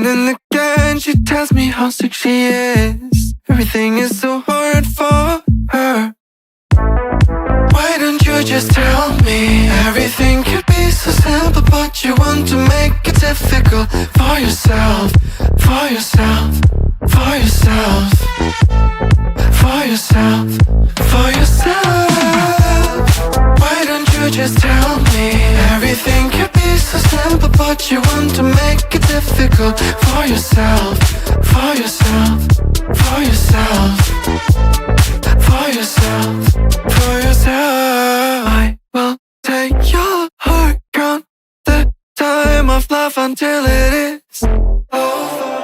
Again and again she tells me how sick she is. Everything is so hard for her. Why don't you just tell me? Everything could be so simple, but you want to make it difficult for yourself, for yourself, for yourself, for yourself, for yourself. Why don't you just tell me? Everything could be so simple, but you want to make it difficult for yourself, for yourself, for yourself, for yourself, for yourself. I will take your heart, count the time of love until it is over.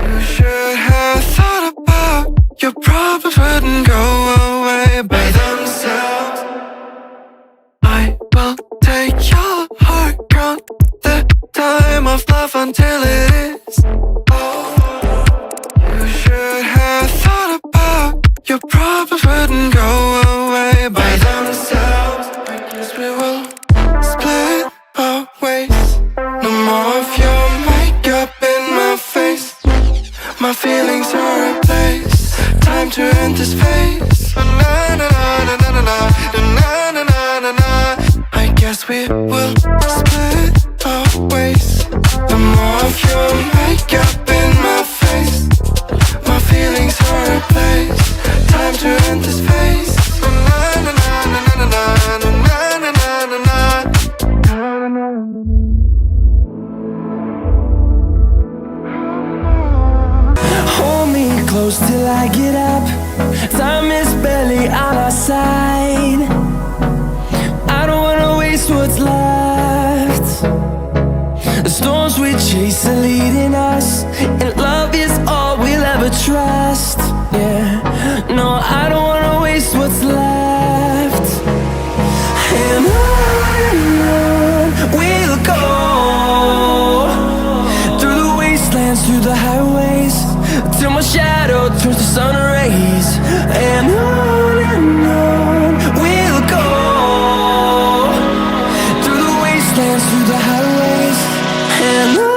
You should have thought about your problems wouldn't go away by themselves. I will take your heart, count the time of love until it is over. You should have thought about your problems wouldn't go away by themselves. I guess we will split our ways. No more of your makeup in my face. My feelings are replaced. Time to end this phase. Na na na na na na na na na na na. I guess we will split our ways. No more of your makeup in my face. My feelings are replaced. Time to end this phase. Na na na na na na na na na na na. Hold me close till I get up. Time is barely on our side. I don't wanna waste what's left. The storms we chase are leading us, and love is all we'll ever trust. Yeah, no, I don't wanna waste what's left. And on we'll go, through the wastelands, through the highways, till my shadow turns to sun rays. And on we'll go, through the wastelands, through the highways, and on we'll go.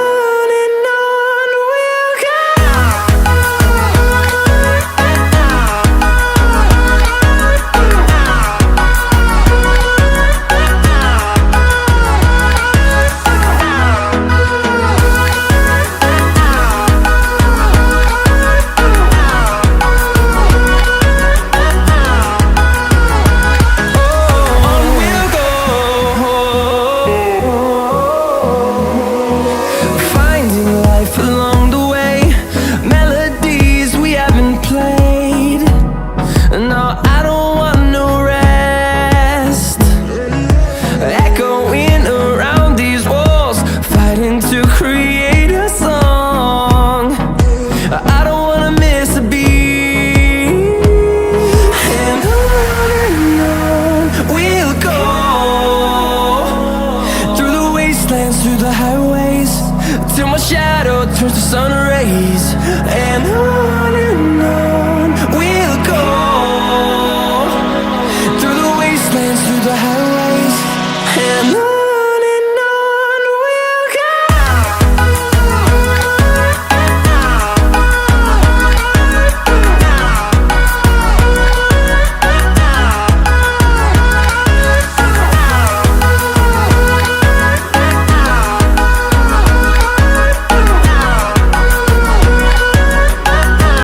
Through the highways, till my shadow turns to sun rays. And on